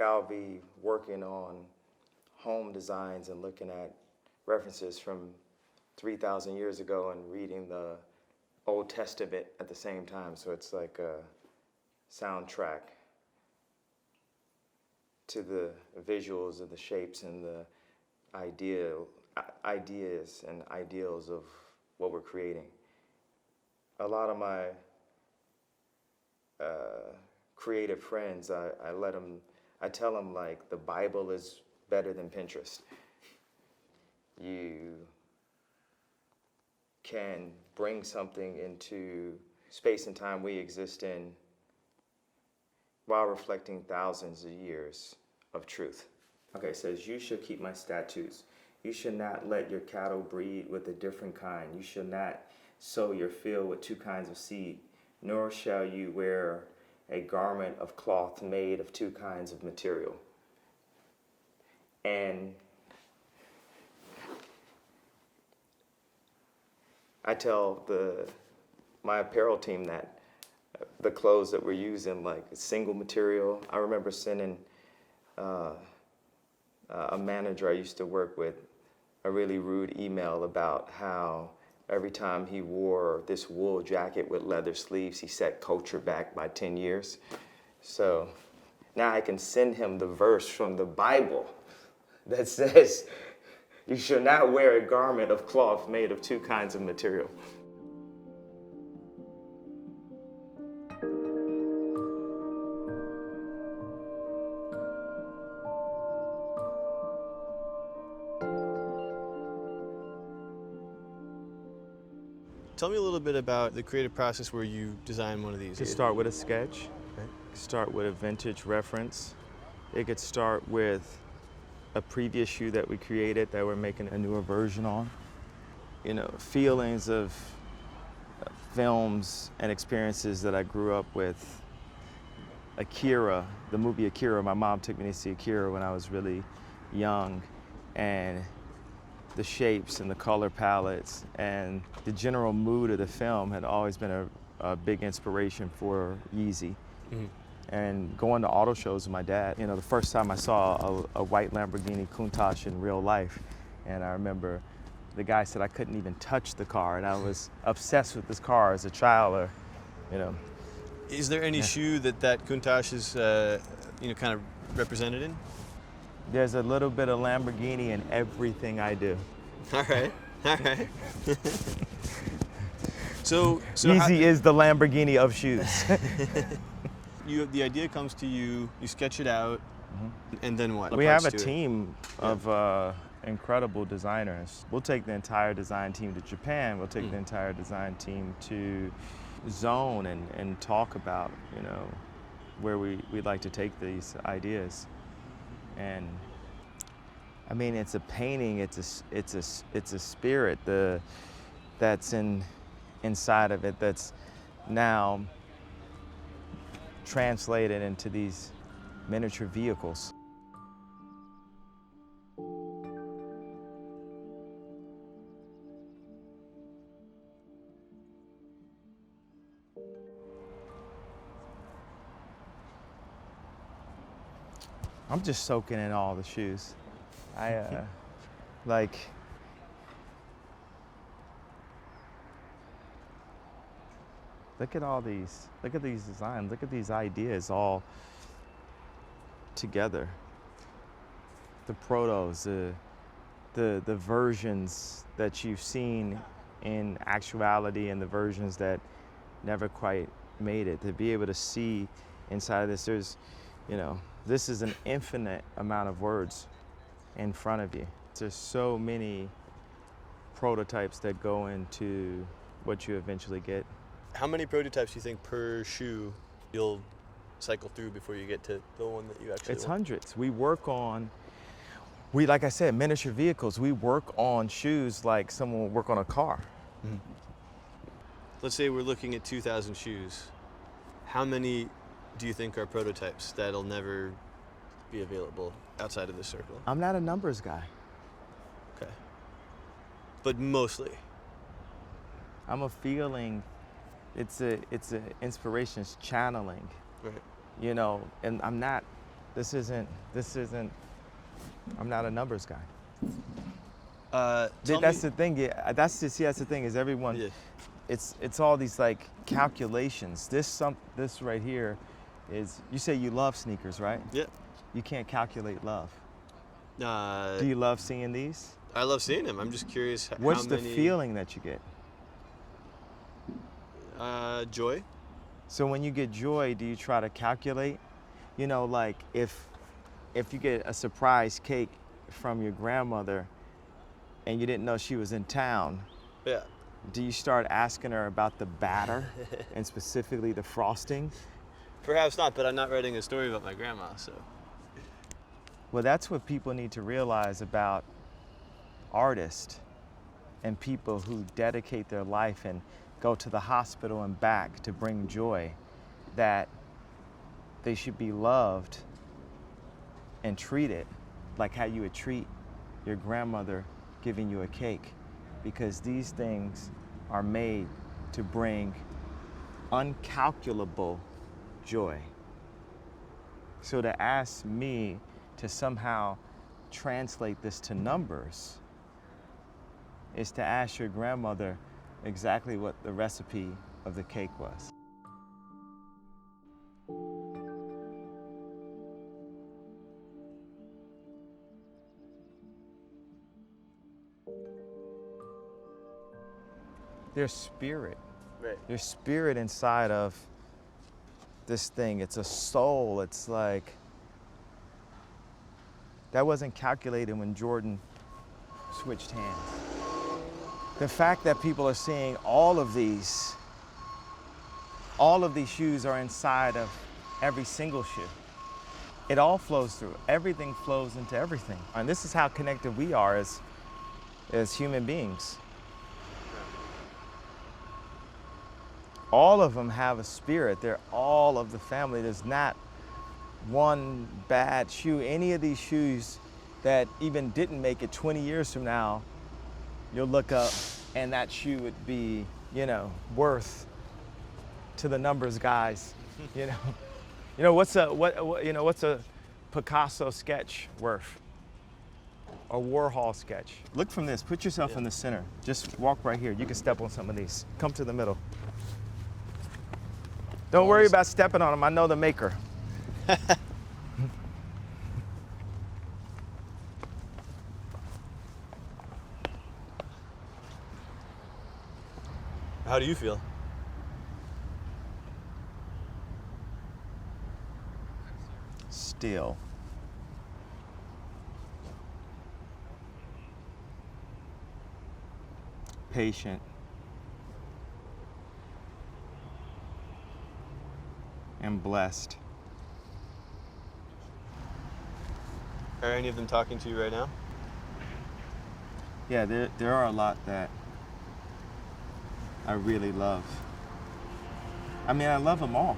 I'll be working on home designs and looking at references from 3,000 years ago and reading the Old Testament at the same time. So it's like a soundtrack to the visuals of the shapes and the ideas and ideals of what we're creating. A lot of my creative friends, I tell them like the Bible is better than Pinterest. You can bring something into space and time we exist in while reflecting thousands of years of truth. Okay, it says, you should keep my statutes. You should not let your cattle breed with a different kind. You shall not sow your field with two kinds of seed, nor shall you wear a garment of cloth made of two kinds of material. And I tell my apparel team that the clothes that we're using, like single material. I remember sending a manager I used to work with a really rude email about how every time he wore this wool jacket with leather sleeves, he set culture back by 10 years. So now I can send him the verse from the Bible that says, you shall not wear a garment of cloth made of two kinds of material. Tell me a little bit about the creative process where you design one of these. You start with a sketch, right? Start with a vintage reference. It could start with a previous shoe that we created that we're making a newer version on. You know, feelings of films and experiences that I grew up with. Akira, the movie Akira, my mom took me to see Akira when I was really young, and the shapes and the color palettes and the general mood of the film had always been a big inspiration for Yeezy. Mm-hmm. And going to auto shows with my dad, you know, the first time I saw a white Lamborghini Countach in real life, and I remember the guy said I couldn't even touch the car, and I was obsessed with this car as a child, or, you know. Is there any shoe that Countach is, kind of represented in? There's a little bit of Lamborghini in everything I do. All right. So Yeezy is the Lamborghini of shoes. The idea comes to you, you sketch it out, mm-hmm. and then what? We have a team of incredible designers. We'll take the entire design team to Japan. We'll take the entire design team to Zone and talk about, you know, where we'd like to take these ideas. And I mean, it's a painting. It's a spirit that's inside of it that's now translated into these miniature vehicles. I'm just soaking in all the shoes. Like, look at all these. Look at these designs. Look at these ideas all together. The protos, the versions that you've seen in actuality, and the versions that never quite made it. To be able to see inside of this, there's, you know, this is an infinite amount of words in front of you. There's so many prototypes that go into what you eventually get. How many prototypes do you think per shoe you'll cycle through before you get to the one that you actually It's want? Hundreds. We work on, like I said, miniature vehicles. We work on shoes like someone would work on a car. Mm-hmm. Let's say we're looking at 2,000 shoes. How many do you think are prototypes that'll never be available outside of this circle? I'm not a numbers guy. Okay. But mostly? I'm a feeling, it's a inspiration, it's channeling. Right. You know, and I'm not This isn't, I'm not a numbers guy. That's the thing, yeah, that's the thing is everyone, Yeah. it's all these like calculations. This right here is, you say you love sneakers, right? Yeah. You can't calculate love. Uh, Do you love seeing these? I love seeing him. I'm just curious What's how the many... feeling that you get? Joy. So when you get joy, do you try to calculate? You know, like if you get a surprise cake from your grandmother and you didn't know she was in town, Yeah. do you start asking her about the batter and specifically the frosting? Perhaps not, but I'm not writing a story about my grandma, so. Well, that's what people need to realize about artists and people who dedicate their life and go to the hospital and back to bring joy, that they should be loved and treated like how you would treat your grandmother giving you a cake, because these things are made to bring uncalculable joy. So to ask me to somehow translate this to numbers is to ask your grandmother exactly what the recipe of the cake was. There's spirit. Right. There's spirit inside of this thing. It's a soul. It's like, that wasn't calculated when Jordan switched hands. The fact that people are seeing all of these shoes are inside of every single shoe. It all flows through. Everything flows into everything. And this is how connected we are as human beings. All of them have a spirit. They're all of the family. There's not one bad shoe. Any of these shoes that even didn't make it 20 years from now, you'll look up and that shoe would be, you know, worth to the numbers guys. You know, what's a Picasso sketch worth? A Warhol sketch. Look from this. Put yourself in the center. Just walk right here. You can step on some of these. Come to the middle. Don't worry about stepping on them. I know the maker. How do you feel? Still. Patient. And blessed. Are any of them talking to you right now? Yeah, there are a lot that I really love. I mean, I love them all.